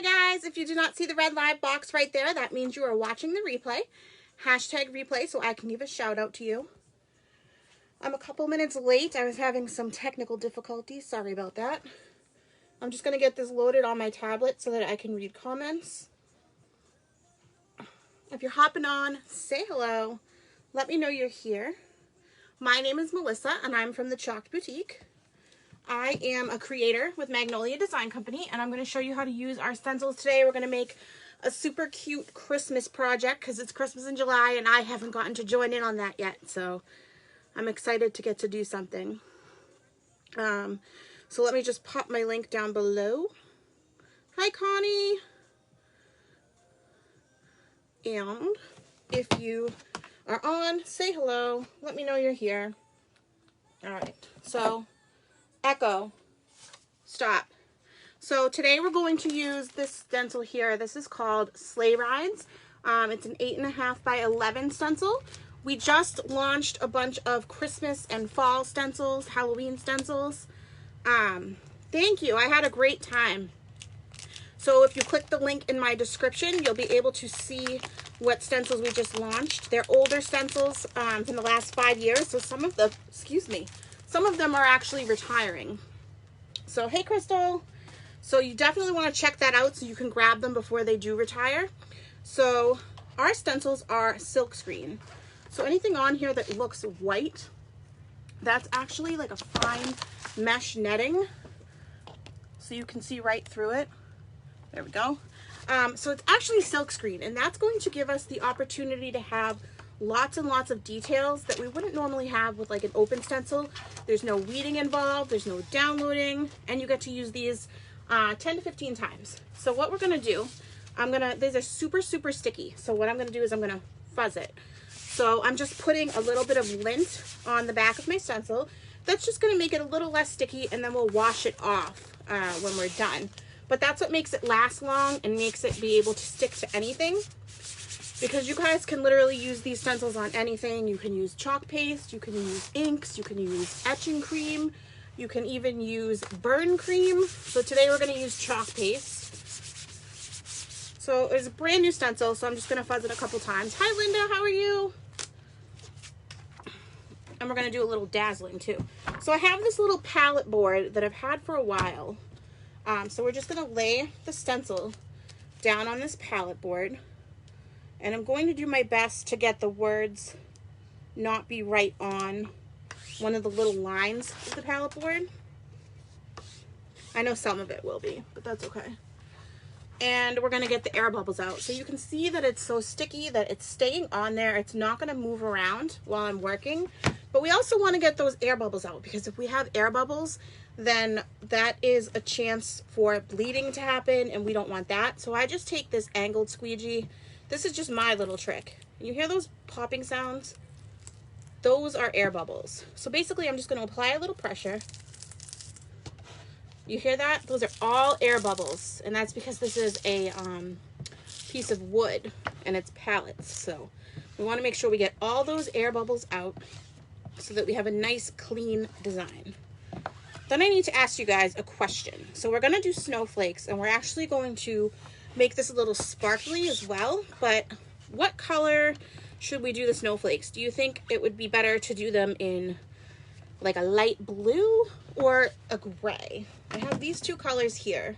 Hi guys, if you do not see the red live box right there, that means you are watching the replay. Hashtag replay so I can give a shout out to you. I'm a couple minutes late. I was having some technical difficulties. Sorry about that. I'm just going to get this loaded on my tablet so that I can read comments. If you're hopping on, say hello. Let me know you're here. My name is Melissa and I'm from the Chalked Boutique. I am a creator with Magnolia Design Company, and I'm going to show you how to use our stencils today. We're going to make a super cute Christmas project because it's Christmas in July and I haven't gotten to join in on that yet. So I'm excited to get to do something. So let me just pop my link down below. Hi, Connie. And if you are on, say hello. Let me know you're here. All right. So echo. Stop. So today we're going to use this stencil here. This is called Sleigh Rides. It's an 8.5 by 11 stencil. We just launched a bunch of Christmas and fall stencils, Halloween stencils. Thank you. I had a great time. So if you click the link in my description, you'll be able to see what stencils we just launched. They're older stencils from the last 5 years. So some of them, some of them are actually retiring. So, hey, Crystal. So you definitely want to check that out so you can grab them before they do retire. So our stencils are silkscreen. So anything on here that looks white, that's actually like a fine mesh netting. So you can see right through it. There we go. So it's actually silkscreen, and that's going to give us the opportunity to have lots and lots of details that we wouldn't normally have with like an open stencil. There's no weeding involved, there's no downloading, and you get to use these 10 to 15 times. So what we're gonna do, these are super, super sticky. So what I'm gonna do is I'm gonna fuzz it. So I'm just putting a little bit of lint on the back of my stencil. That's just gonna make it a little less sticky, and then we'll wash it off when we're done. But that's what makes it last long and makes it be able to stick to anything. Because you guys can literally use these stencils on anything. You can use chalk paste, you can use inks, you can use etching cream, you can even use burn cream. So today we're going to use chalk paste. So it's a brand new stencil, so I'm just going to fuzz it a couple times. Hi Linda, how are you? And we're going to do a little dazzling too. So I have this little palette board that I've had for a while. So we're just going to lay the stencil down on this palette board. And I'm going to do my best to get the words not be right on one of the little lines of the palette board. I know some of it will be, but that's okay. And we're going to get the air bubbles out. So you can see that it's so sticky that it's staying on there. It's not going to move around while I'm working. But we also want to get those air bubbles out, because if we have air bubbles, then that is a chance for bleeding to happen, and we don't want that. So I just take this angled squeegee. This is just my little trick. You hear those popping sounds? Those are air bubbles. So basically I'm just going to apply a little pressure. You hear that? Those are all air bubbles. And that's because this is a piece of wood and it's pallets. So we want to make sure we get all those air bubbles out so that we have a nice clean design. Then I need to ask you guys a question. So we're going to do snowflakes, and we're actually going to make this a little sparkly as well. But what color should we do the snowflakes? Do you think it would be better to do them in like a light blue or a gray? I have these two colors here.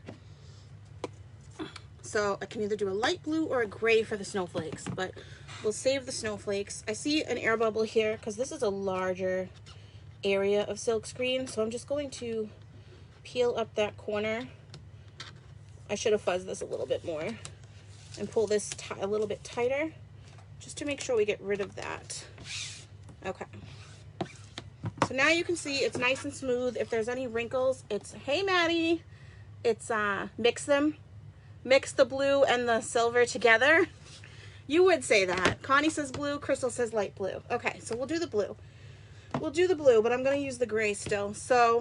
So I can either do a light blue or a gray for the snowflakes, but we'll save the snowflakes. I see an air bubble here because this is a larger area of silk screen. So I'm just going to peel up that corner. I should have fuzzed this a little bit more and pull this a little bit tighter just to make sure we get rid of that. Okay. So now you can see it's nice and smooth. If there's any wrinkles, it's, hey Maddie, it's mix them. Mix the blue and the silver together. You would say that. Connie says blue, Crystal says light blue. Okay, so we'll do the blue. We'll do the blue, but I'm going to use the gray still. So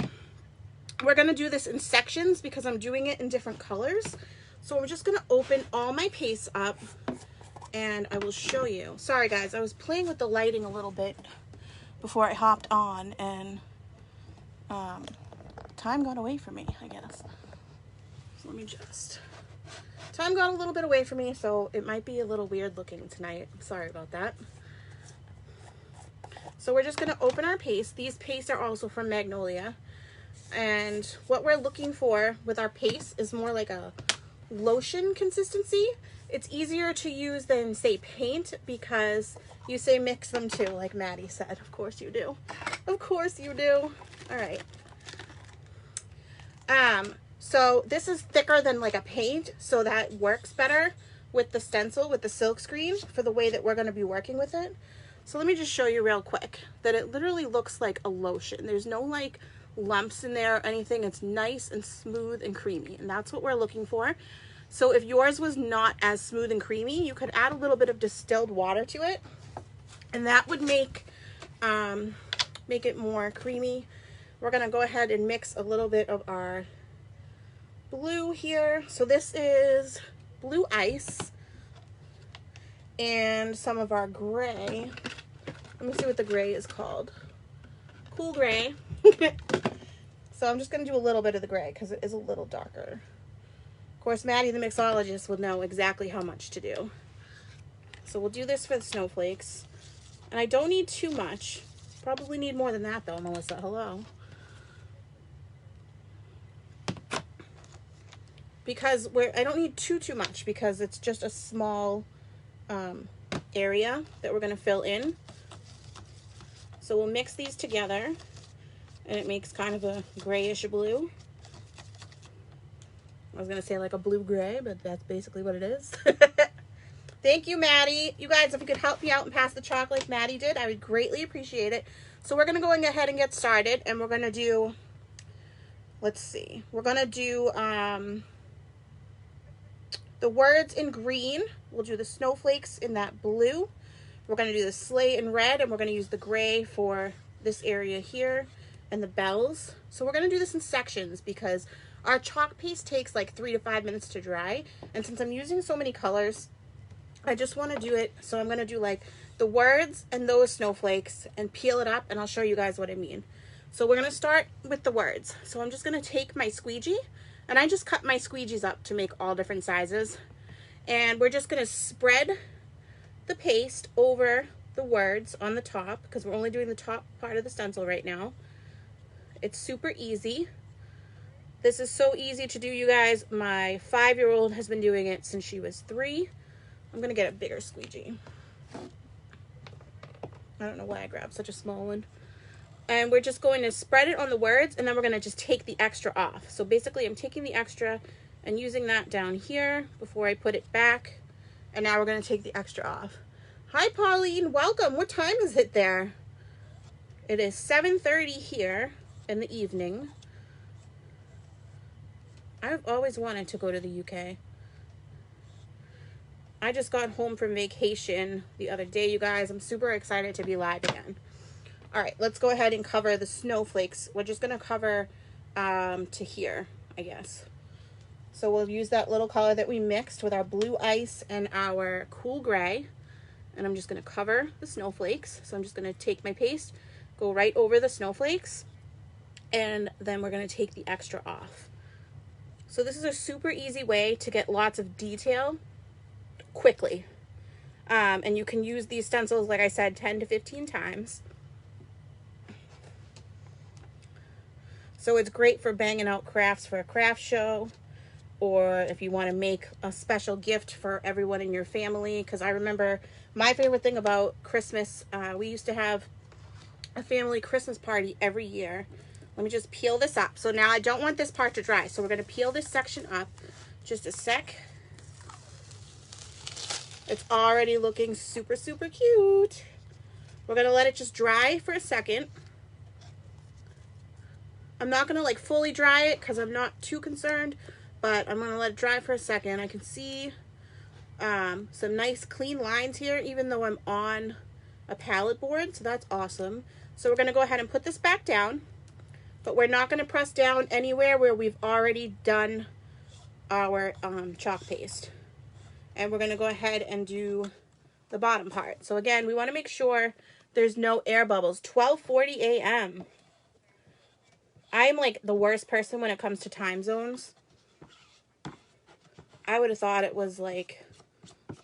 we're going to do this in sections because I'm doing it in different colors. So I'm just going to open all my paste up and I will show you. Sorry guys, I was playing with the lighting a little bit before I hopped on, and time got away from me, I guess. So let me just Time got a little bit away from me, so it might be a little weird looking tonight. I'm sorry about that. So we're just going to open our paste. These pastes are also from Magnolia. And what we're looking for with our paste is more like a lotion consistency. It's easier to use than, say, paint, because you say mix them too, like Maddie said. Of course you do. Of course you do. All right. So this is thicker than like a paint, so that works better with the stencil, with the silk screen, for the way that we're going to be working with it. So let me just show you real quick that it literally looks like a lotion. There's no like lumps in there or anything. It's nice and smooth and creamy, and that's what we're looking for. So if yours was not as smooth and creamy, you could add a little bit of distilled water to it, and that would make it more creamy. We're going to go ahead and mix a little bit of our blue here. So this is blue ice and some of our gray. Let me see what the gray is called. Cool gray. So I'm just going to do a little bit of the gray because it is a little darker. Of course, Maddie the mixologist will know exactly how much to do. So we'll do this for the snowflakes. And I don't need too much. Probably need more than that though, Melissa. Hello. Because I don't need too much, because it's just a small area that we're going to fill in. So we'll mix these together, and it makes kind of a grayish blue. I was going to say like a blue-gray, but that's basically what it is. Thank you, Maddie. You guys, if you could help me out and pass the chalk like Maddie did, I would greatly appreciate it. So we're going to go ahead and get started, and we're going to do, let's see, we're going to do the words in green. We'll do the snowflakes in that blue. We're going to do the sleigh in red, and we're going to use the gray for this area here and the bells. So we're going to do this in sections because our chalk paste takes like 3 to 5 minutes to dry. And since I'm using so many colors, I just want to do it. So I'm going to do like the words and those snowflakes and peel it up, and I'll show you guys what I mean. So we're going to start with the words. So I'm just going to take my squeegee, and I just cut my squeegees up to make all different sizes. And we're just going to spread the paste over the words on the top, because we're only doing the top part of the stencil right now. It's super easy. This is so easy to do, you guys. My 5-year-old has been doing it since she was 3. I'm going to get a bigger squeegee. I don't know why I grabbed such a small one. And we're just going to spread it on the words, and then we're going to just take the extra off. So basically I'm taking the extra and using that down here before I put it back. And now we're going to take the extra off. Hi, Pauline. Welcome. What time is it there? It is 7:30 here in the evening. I've always wanted to go to the UK. I just got home from vacation the other day, you guys. I'm super excited to be live again. All right, let's go ahead and cover the snowflakes. We're just going to cover to here, I guess. So we'll use that little color that we mixed with our blue ice and our cool gray. And I'm just going to cover the snowflakes. So I'm just going to take my paste, go right over the snowflakes, and then we're going to take the extra off. So this is a super easy way to get lots of detail quickly. And you can use these stencils, like I said, 10 to 15 times. So it's great for banging out crafts for a craft show, or if you want to make a special gift for everyone in your family. Because I remember my favorite thing about Christmas, we used to have a family Christmas party every year. Let me just peel this up. So now I don't want this part to dry, so we're going to peel this section up. Just a sec. It's already looking super, super cute. We're going to let it just dry for a second. I'm not going to like fully dry it because I'm not too concerned, but I'm going to let it dry for a second. I can see some nice clean lines here, even though I'm on a palette board, so that's awesome. So we're going to go ahead and put this back down, but we're not going to press down anywhere where we've already done our chalk paste. And we're going to go ahead and do the bottom part. So again, we want to make sure there's no air bubbles. 12:40 a.m. I am like the worst person when it comes to time zones. I would have thought it was like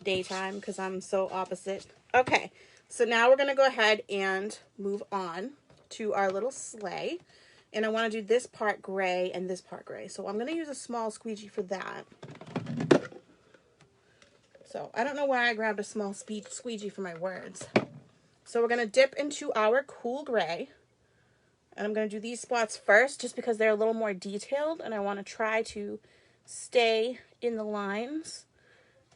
daytime because I'm so opposite. Okay, so now we're going to go ahead and move on to our little sleigh. And I want to do this part gray and this part gray. So I'm going to use a small squeegee for that. So I don't know why I grabbed a small squeegee for my words. So we're going to dip into our cool gray. And I'm going to do these spots first just because they're a little more detailed. And I want to try to stay in the lines.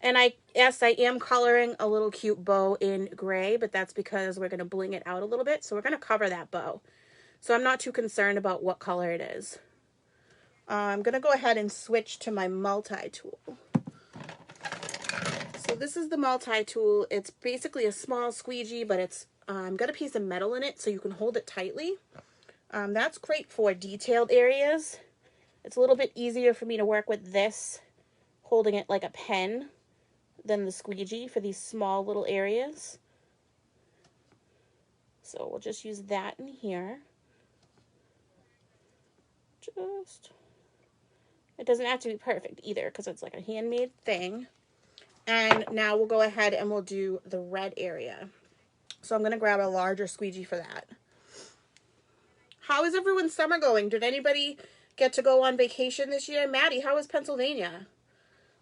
And yes, I am coloring a little cute bow in gray, but that's because we're going to bling it out a little bit. So we're going to cover that bow. So I'm not too concerned about what color it is. I'm going to go ahead and switch to my multi-tool. So this is the multi-tool. It's basically a small squeegee, but it's got a piece of metal in it so you can hold it tightly. That's great for detailed areas. It's a little bit easier for me to work with this, holding it like a pen, than the squeegee for these small little areas. So we'll just use that in here. It doesn't have to be perfect either because it's like a handmade thing. And now we'll go ahead and we'll do the red area. So I'm going to grab a larger squeegee for that. How is everyone's summer going? Did anybody get to go on vacation this year? Maddie, how was Pennsylvania?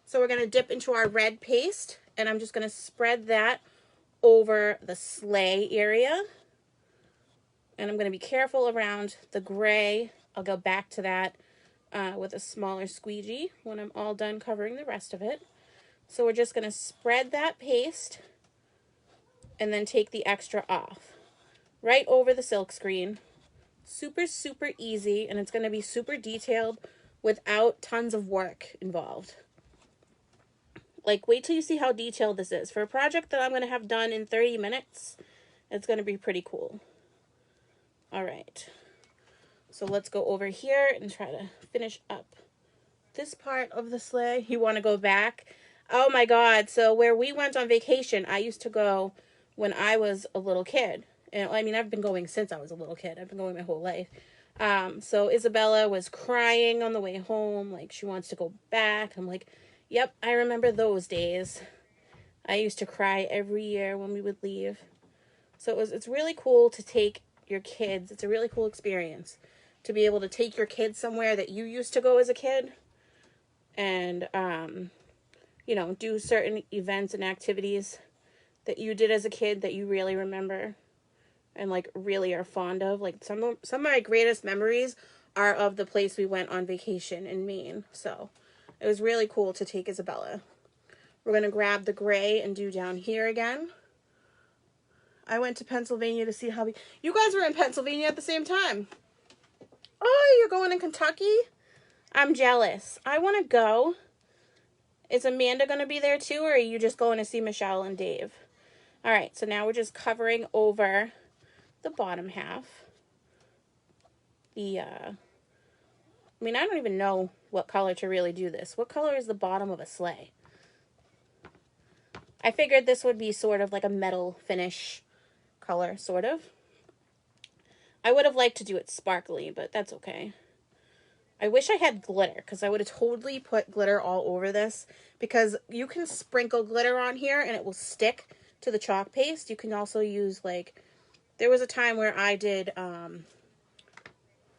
So we're going to dip into our red paste, and I'm just going to spread that over the sleigh area. And I'm going to be careful around the gray. I'll go back to that with a smaller squeegee when I'm all done covering the rest of it. So we're just going to spread that paste and then take the extra off. Right over the silk screen. Super, super easy, and it's going to be super detailed without tons of work involved. Like, wait till you see how detailed this is. For a project that I'm going to have done in 30 minutes, it's going to be pretty cool. All right. So let's go over here and try to finish up this part of the sleigh. You want to go back? Oh my God. So where we went on vacation, I used to go when I was a little kid. And I mean, I've been going since I was a little kid. I've been going my whole life. So Isabella was crying on the way home. Like, she wants to go back. I'm like, yep, I remember those days. I used to cry every year when we would leave. So it's really cool to take your kids. It's a really cool experience to be able to take your kids somewhere that you used to go as a kid and, you know, do certain events and activities that you did as a kid that you really remember and, like, really are fond of. Like, some of my greatest memories are of the place we went on vacation in Maine. So it was really cool to take Isabella. We're going to grab the gray and do down here again. I went to Pennsylvania to see how you guys were in Pennsylvania at the same time. Oh, you're going in Kentucky? I'm jealous. I want to go. Is Amanda going to be there too, or are you just going to see Michelle and Dave? All right, so now we're just covering over the bottom half. I mean, I don't even know what color to really do this. What color is the bottom of a sleigh? I figured this would be sort of like a metal finish color, sort of. I would have liked to do it sparkly, but that's okay. I wish I had glitter, because I would have totally put glitter all over this, because you can sprinkle glitter on here and it will stick to the chalk paste. You can also use, like, there was a time where I did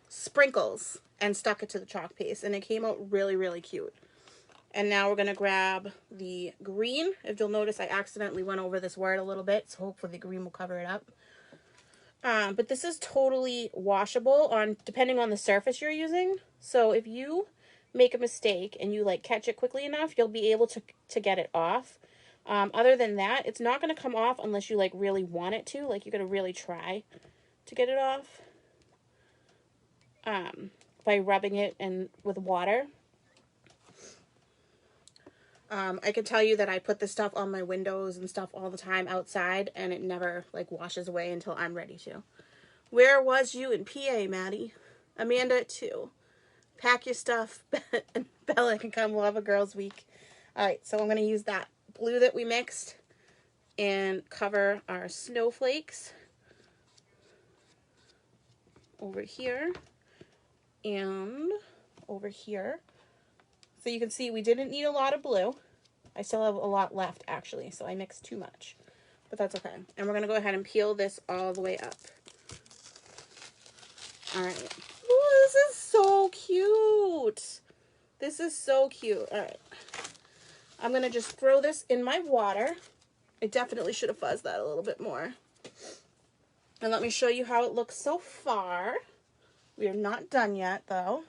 sprinkles and stuck it to the chalk paste, and it came out really, really cute. And now we're going to grab the green. If you'll notice, I accidentally went over this word a little bit, so hopefully the green will cover it up. But this is totally washable depending on the surface you're using. So if you make a mistake and you, like, catch it quickly enough, you'll be able to get it off. Other than that, it's not going to come off unless you, like, really want it to. Like, you're going to really try to get it off by rubbing it with water. I can tell you that I put this stuff on my windows and stuff all the time outside, and it never, like, washes away until I'm ready to. Where was you in PA, Maddie? Amanda, too. Pack your stuff, and Bella can come. We'll have a girls' week. All right, so I'm going to use that blue that we mixed and cover our snowflakes over here and over here. So you can see we didn't need a lot of blue. I still have a lot left, actually, so I mixed too much. But that's okay. And we're going to go ahead and peel this all the way up. All right. Ooh, this is so cute. This is so cute. All right. I'm going to just throw this in my water. I definitely should have fuzzed that a little bit more. And let me show you how it looks so far. We are not done yet, though.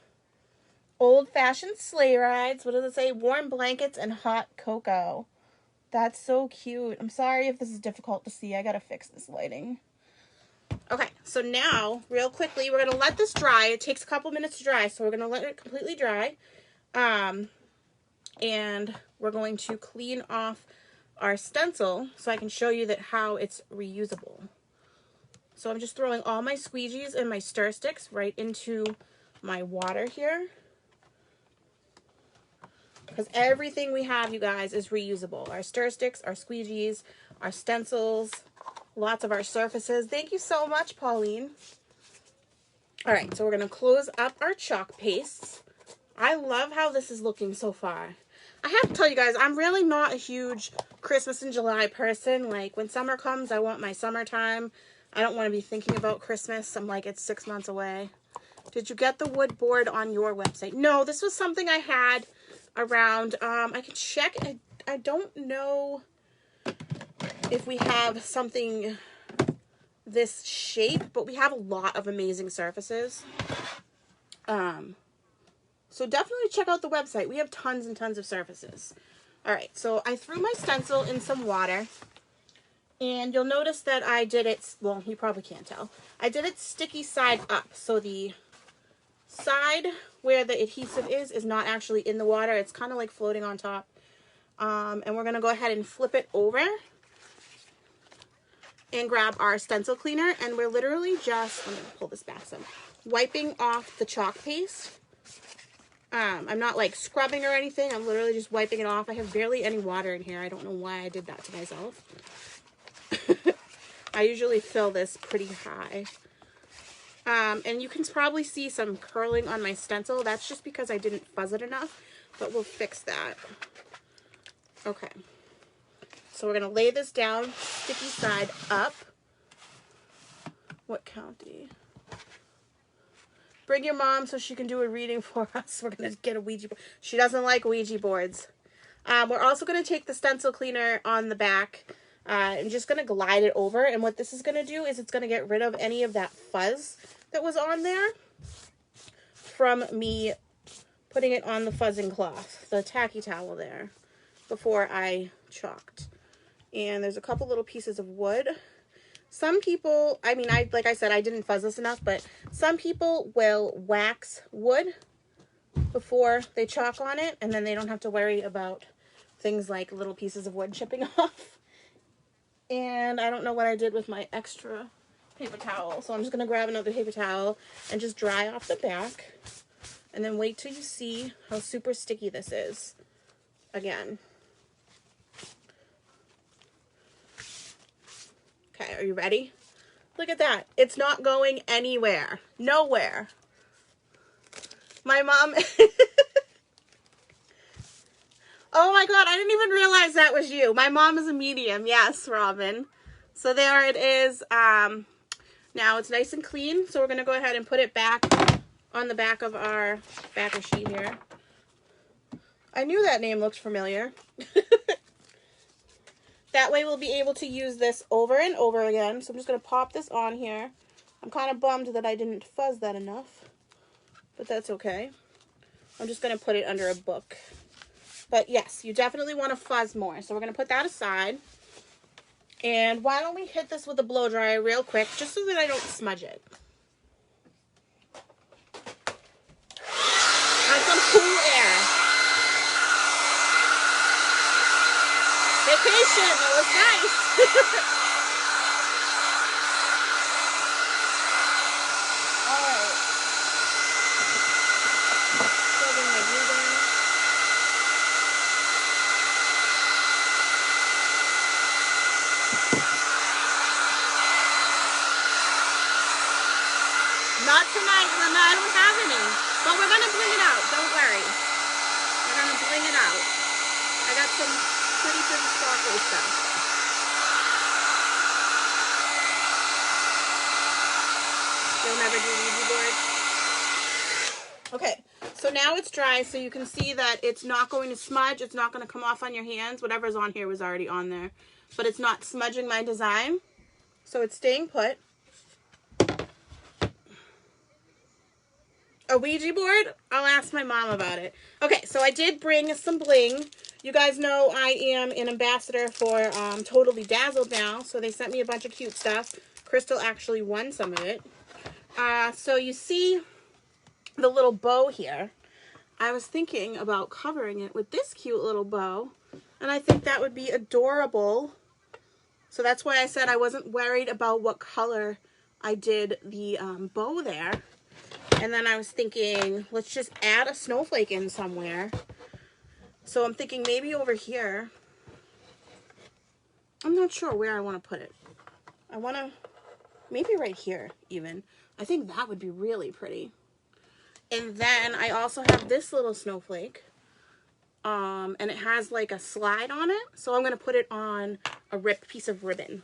Old-fashioned sleigh rides. What does it say? Warm blankets and hot cocoa. That's so cute. I'm sorry if this is difficult to see. I gotta fix this lighting. Okay, so now, real quickly, we're gonna let this dry. It takes a couple minutes to dry, so we're gonna let it completely dry. And we're going to clean off our stencil so I can show you that how it's reusable. So I'm just throwing all my squeegees and my stir sticks right into my water here. Because everything we have, you guys, is reusable. Our stir sticks, our squeegees, our stencils, lots of our surfaces. Thank you so much, Pauline. All right, so we're going to close up our chalk pastes. I love how this is looking so far. I have to tell you guys, I'm really not a huge Christmas in July person. Like, when summer comes, I want my summertime. I don't want to be thinking about Christmas. I'm like, it's 6 months away. Did you get the wood board on your website? No, this was something I had around. I can check. I don't know if we have something this shape, but we have a lot of amazing surfaces. So definitely check out the website. We have tons and tons of surfaces. All right, so I threw my stencil in some water, and you'll notice that I did it, well, you probably can't tell. I did it sticky side up, so the side where the adhesive is not actually in the water. It's kind of like floating on top. And we're going to go ahead and flip it over and grab our stencil cleaner. And we're literally just, I'm going to pull this back some, wiping off the chalk paste. I'm not like scrubbing or anything. I'm literally just wiping it off. I have barely any water in here. I don't know why I did that to myself. I usually fill this pretty high. And you can probably see some curling on my stencil. That's just because I didn't fuzz it enough, but we'll fix that. Okay. So we're going to lay this down, sticky side up. What county? Bring your mom so she can do a reading for us. We're going to get a Ouija board. She doesn't like Ouija boards. We're also going to take the stencil cleaner on the back. I'm just going to glide it over. And what this is going to do is it's going to get rid of any of that fuzz that was on there from me putting it on the fuzzing cloth, the tacky towel there, before I chalked. And there's a couple little pieces of wood. Some people, I mean, like I said, I didn't fuzz this enough, but some people will wax wood before they chalk on it, and then they don't have to worry about things like little pieces of wood chipping off. And I don't know what I did with my extra paper towel, so I'm just going to grab another paper towel and just dry off the back, and then wait till you see how super sticky this is again. Okay, are you ready? Look at that. It's not going anywhere. Nowhere. My mom... Oh my god, I didn't even realize that was you. My mom is a medium. Yes, Robin. So there it is. Now it's nice and clean, so we're going to go ahead and put it back on the back of our backer sheet here. I knew that name looked familiar. That way we'll be able to use this over and over again. So I'm just going to pop this on here. I'm kind of bummed that I didn't fuzz that enough, but that's okay. I'm just going to put it under a book. But yes, you definitely want to fuzz more. So we're going to put that aside. And why don't we hit this with a blow dryer real quick, just so that I don't smudge it. Add some cool air. Vacation, it was nice. Alright. Plugging my glue gun. Not tonight, Linda. I don't have any. But we're going to bring it out. Don't worry. We're going some pretty sparkly stuff. You'll never do Ouija board. Okay, so now it's dry, so you can see that it's not going to smudge. It's not going to come off on your hands. Whatever's on here was already on there. But it's not smudging my design. So it's staying put. A Ouija board? I'll ask my mom about it. Okay, so I did bring some bling. You guys know I am an ambassador for Totally Dazzled now. So they sent me a bunch of cute stuff. Crystal actually won some of it. So you see the little bow here. I was thinking about covering it with this cute little bow. And I think that would be adorable. So that's why I said I wasn't worried about what color I did the bow there. And then I was thinking, let's just add a snowflake in somewhere. So I'm thinking maybe over here. I'm not sure where I want to put it. I want to, maybe right here even. I think that would be really pretty. And then I also have this little snowflake. And it has like a slide on it. So I'm going to put it on a ripped piece of ribbon.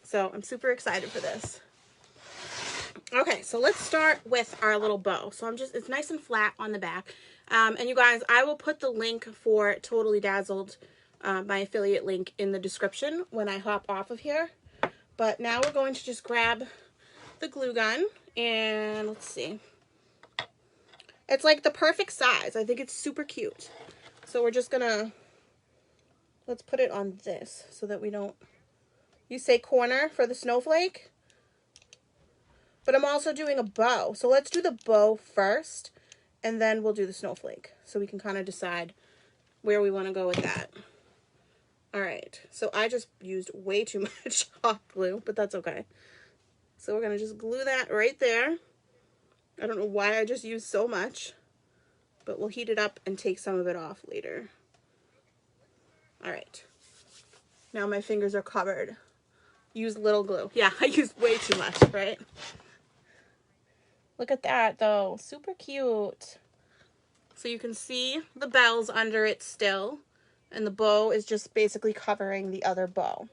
So I'm super excited for this. Okay, so let's start with our little bow. So it's nice and flat on the back. And you guys, I will put the link for Totally Dazzled, my affiliate link, in the description when I hop off of here. But now we're going to just grab the glue gun and let's see. It's like the perfect size. I think it's super cute. So we're just gonna, let's put it on this so that we don't, you say corner for the snowflake? But I'm also doing a bow. So let's do the bow first and then we'll do the snowflake. So we can kind of decide where we want to go with that. All right. So I just used way too much hot glue, but that's okay. So we're going to just glue that right there. I don't know why I just used so much, but we'll heat it up and take some of it off later. All right. Now my fingers are covered. Use little glue. Yeah, I used way too much, right? Look at that though, super cute. So you can see the bells under it still, and the bow is just basically covering the other bow.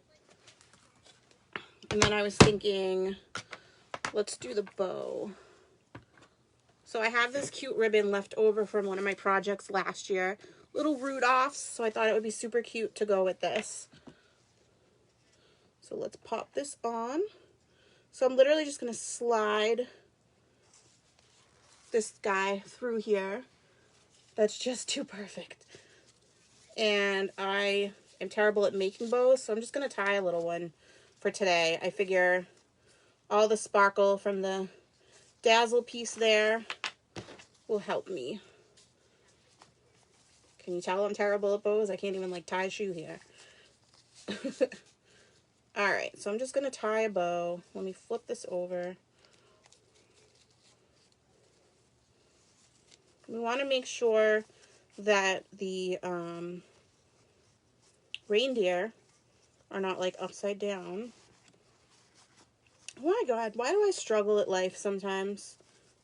And then I was thinking, let's do the bow. So I have this cute ribbon left over from one of my projects last year, little Rudolphs, so I thought it would be super cute to go with this. So let's pop this on. So I'm literally just going to slide this guy through here. That's just too perfect. And I am terrible at making bows, so I'm just going to tie a little one for today. I figure all the sparkle from the dazzle piece there will help me. Can you tell I'm terrible at bows? I can't even like tie a shoe here. Alright, so I'm just going to tie a bow. Let me flip this over. We want to make sure that the reindeer are not like upside down. Oh my god, why do I struggle at life sometimes?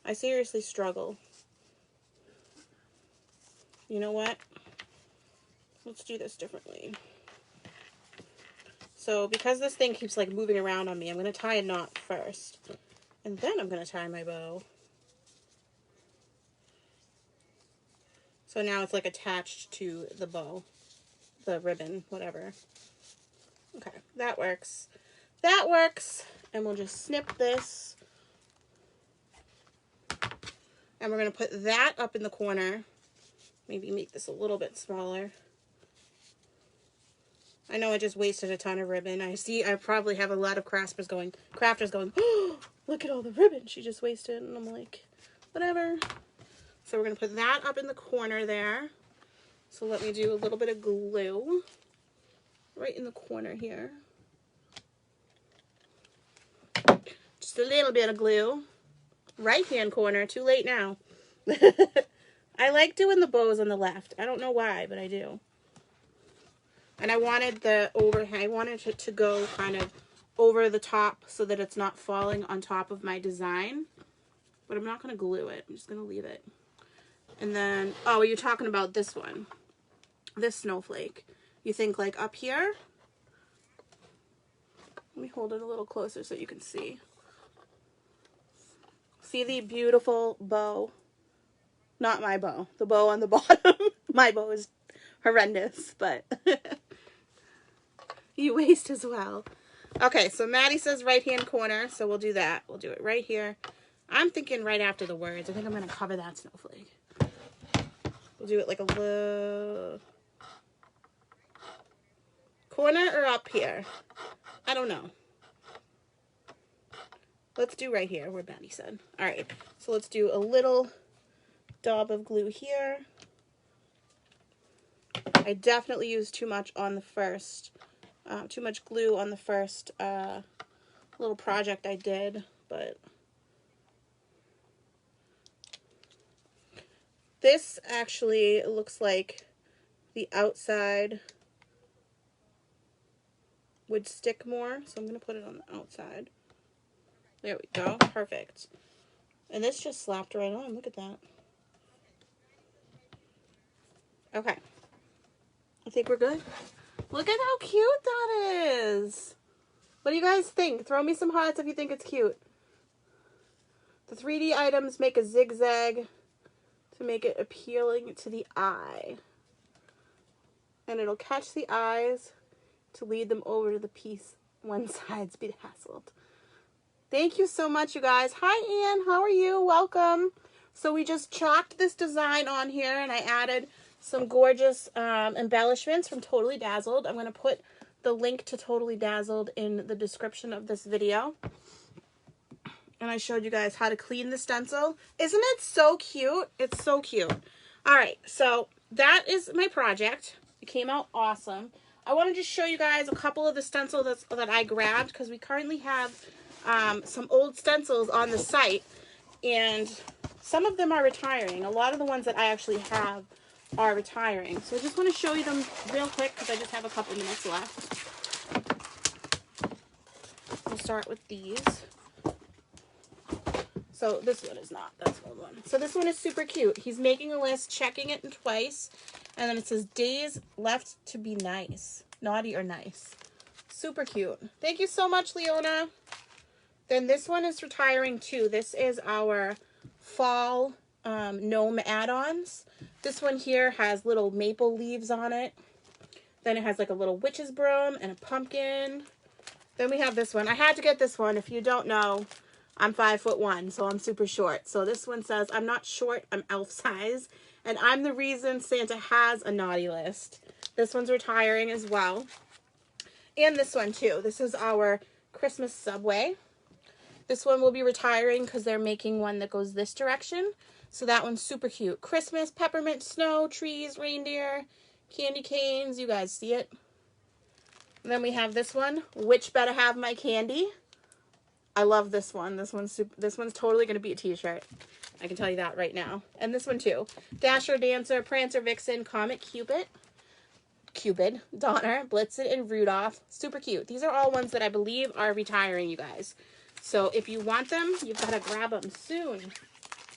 I seriously struggle. You know what? Let's do this differently. So because this thing keeps like moving around on me, I'm going to tie a knot first. And then I'm going to tie my bow. So now it's like attached to the bow, the ribbon, whatever. Okay, that works. That works. And we'll just snip this. And we're going to put that up in the corner. Maybe make this a little bit smaller. I know I just wasted a ton of ribbon. I probably have a lot of crafters going, oh, look at all the ribbon she just wasted. And I'm like, whatever. So we're going to put that up in the corner there. So let me do a little bit of glue right in the corner here. Just a little bit of glue. Right-hand corner. Too late now. I like doing the bows on the left. I don't know why, but I do. And I wanted the overhang. I wanted it to go kind of over the top so that it's not falling on top of my design. But I'm not going to glue it. I'm just going to leave it. And then, oh, you're talking about this one. this snowflake. You think like up here. Let me hold it a little closer so you can see. See the beautiful bow? Not my bow. The bow on the bottom. My bow is horrendous, but you waste as well. Okay, so Maddie says right-hand corner, so we'll do that. We'll do it right here. I'm thinking right after the words. I think I'm going to cover that snowflake. We'll do it like a little... corner or up here? I don't know. Let's do right here, where Maddie said. All right, so let's do a little dab of glue here. I definitely used too much on the first... too much glue on the first little project I did, but this actually looks like the outside would stick more, so I'm going to put it on the outside. There we go. Perfect. And this just slapped right on. Look at that. Okay. I think we're good. Look at how cute that is. What do you guys think? Throw me some hearts if you think it's cute. The 3D items make a zigzag to make it appealing to the eye. And it'll catch the eyes to lead them over to the piece one side's bedazzled. Thank you so much, you guys. Hi, Anne. How are you? Welcome. So we just chalked this design on here, and I added some gorgeous embellishments from Totally Dazzled. I'm going to put the link to Totally Dazzled in the description of this video. And I showed you guys how to clean the stencil. Isn't it so cute? It's so cute. All right, so that is my project. It came out awesome. I want to just show you guys a couple of the stencils that I grabbed, because we currently have some old stencils on the site, and some of them are retiring. A lot of the ones that I actually have are retiring. So I just want to show you them real quick because I just have a couple minutes left. We'll start with these. So this one is not. That's the one. So this one is super cute. He's making a list, checking it twice, and then it says days left to be nice. Naughty or nice. Super cute. Thank you so much, Leona. Then this one is retiring too. This is our fall gnome add-ons. This one here has little maple leaves on it. Then it has like a little witch's broom and a pumpkin. Then we have this one. I had to get this one. If you don't know, I'm 5'1", so I'm super short. So this one says, I'm not short, I'm elf size. And I'm the reason Santa has a naughty list. This one's retiring as well. And this one too. This is our Christmas subway. This one will be retiring because they're making one that goes this direction. So that one's super cute. Christmas, peppermint, snow, trees, reindeer, candy canes. You guys see it? And then we have this one, Which Better Have My Candy. I love this one. This one's totally going to be a t-shirt. I can tell you that right now. And this one too. Dasher, Dancer, Prancer, Vixen, Comet, Cupid, Donner, Blitzen, and Rudolph. Super cute. These are all ones that I believe are retiring, you guys. So if you want them, you've got to grab them soon.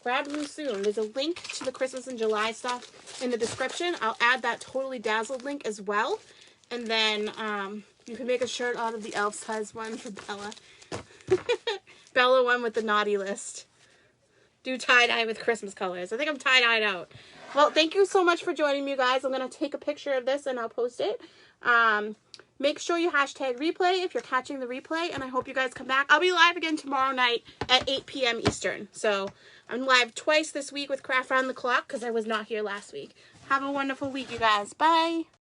Grab them soon. There's a link to the Christmas and July stuff in the description. I'll add that Totally Dazzled link as well. And then you can make a shirt out of the elf size one for Bella. Bella one with the naughty list. Do tie-dye with Christmas colors. I think I'm tie-dyed out. Well, thank you so much for joining me, guys. I'm going to take a picture of this and I'll post it. Make sure you hashtag replay if you're catching the replay, and I hope you guys come back. I'll be live again tomorrow night at 8 p.m. Eastern. So I'm live twice this week with Craft Round the Clock because I was not here last week. Have a wonderful week, you guys. Bye.